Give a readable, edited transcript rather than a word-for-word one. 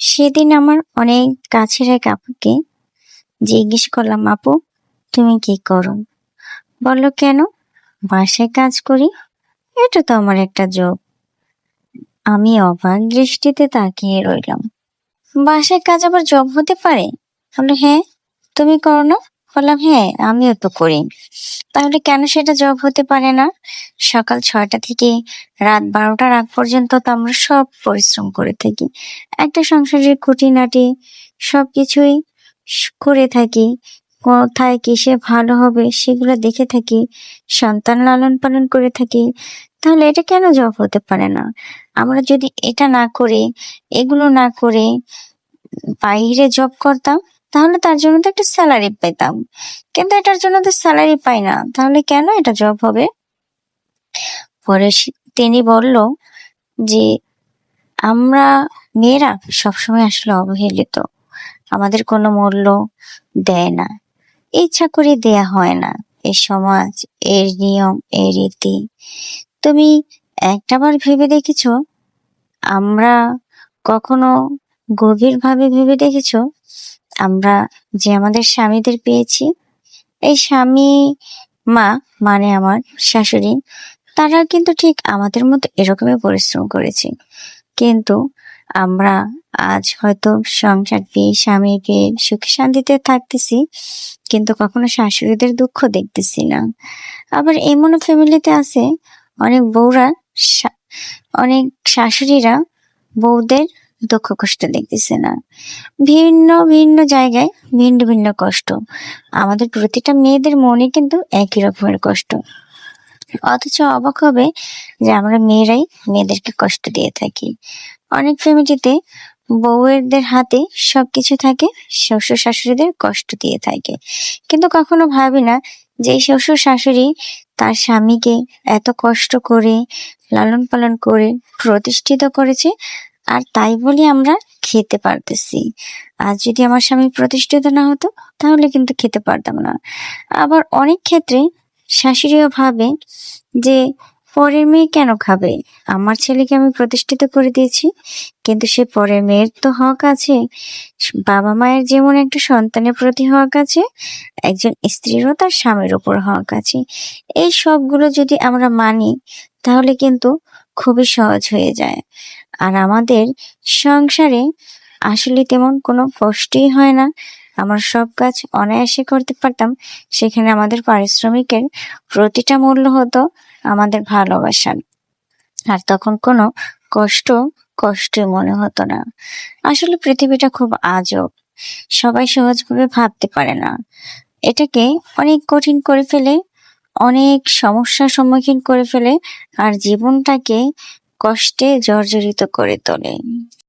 সেদিন আমার অনেক কাছের এক আপুকে জিজ্ঞেস করলাম, আপু তুমি কি করো? বলল, কেন? বাসায় কাজ করি। এটা তো আমার একটা জব। আমি অবাক দৃষ্টিতে তাকিয়ে রইলাম। বাসায় কাজ আবার জব হতে পারে? বললো, হ্যাঁ। তুমি করো না? বললাম, হ্যাঁ আমিও তো করি। তাহলে কেন সেটা জব হতে পারে না? সকাল 6টা থেকে রাত 12টার আগ পর্যন্ত তো আমরা সব পরিশ্রম করে থাকি। একটা সংসারের খুঁটিনাটি সবকিছুই করে থাকি। কোথায় কিসে ভালো হবে সেগুলো দেখে থাকি। সন্তান লালন পালন করে থাকি। তাহলে এটা কেন জব হতে পারে না? আমরা যদি এটা না করে, এগুলো না করে বাইরে জব করতাম, তাহলে তার জন্য তো একটা স্যালারি পেতাম। কিন্তু এটার জন্য তো স্যালারি পাই না, তাহলে কেন এটা জব হবে? পরে তিনি বলল যে আমরা মেয়েরা সবসময় আসলে অবহেলিত। আমাদের কোনো মূল্য দেয় না, ইচ্ছা করে দেয়া হয় না। এই সমাজ, এর নিয়ম, এর রীতি। তুমি একটাবার ভেবে দেখেছো, আমরা কখনো গভীরভাবে ভেবে দেখেছো, আমরা যে আমাদের স্বামীদের পেয়েছি, এই স্বামী মা মানে আমার শাশুড়ি, তারা কিন্তু ঠিক আমাদের মতো এরকমই পরিশ্রম করেছে। কিন্তু আমরা আজ হয়তো সংসার পেয়ে, স্বামী পেয়ে সুখে শান্তিতে থাকতেছি, কিন্তু কখনো শাশুড়িদের দুঃখ দেখতেছি না। আবার এমনও ফ্যামিলিতে আছে অনেক বউরা, অনেক শাশুড়িরা বউদের দুঃখ কষ্ট দেখতেছে না। ভিন্ন ভিন্ন জায়গায় ভিন্ন ভিন্ন কষ্ট। আমাদের প্রতিটা মেয়েদের মনে কিন্তু একই রকমের কষ্ট। অথচ অবাক হবে যে আমরা মেয়েরাই মেয়েদেরকে কষ্ট দিয়ে থাকি। অনেক ফ্যামিলিতে বউয়েরদের হাতে সবকিছু থাকে, শ্বশুর শাশুড়িদের কষ্ট দিয়ে থাকে। কিন্তু কখনো ভাবি না যে এই শ্বশুর শাশুড়ি তার স্বামীকে এত কষ্ট করে লালন পালন করে প্রতিষ্ঠিত করেছে, আর তাই বলি আমরা খেতে পারতেছি। আর যদি আমার স্বামী প্রতিষ্ঠিত না হতো, তাহলে কিন্তু খেতে পারতাম না। আবার অনেক ক্ষেত্রে শাশুড়িও ভাবে যে পরের মেয়ে কেন খাবে? আমার ছেলেকে আমি প্রতিষ্ঠিত করে দিয়েছি, কিন্তু সে পরের মেয়ের তো হক আছে। বাবা মায়ের যেমন একটা সন্তানের প্রতি হক আছে, একজন স্ত্রীরও তার স্বামীর উপর হক আছে। এই সবগুলো যদি আমরা মানি, তাহলে কিন্তু খুবই সহজ হয়ে যায়। আর আমাদের সংসারে আসলে তেমন কোনো কষ্টই হয় না। আমরা সব কাজ অনায়াসে করতে পারতাম। সেখানে আমাদের পারিশ্রমিকের প্রতিটা মূল্য হতো আমাদের ভালোবাসার। আর তখন কোনো কষ্ট কষ্টই মনে হতো না। আসলে পৃথিবীটা খুব আজব। সবাই সহজভাবে ভাবতে পারে না। এটাকে অনেক কঠিন করে ফেলে, অনেক সমস্যার সম্মুখীন করে ফেলে, আর জীবনটাকে কষ্টে জর্জরিত করে তোলে।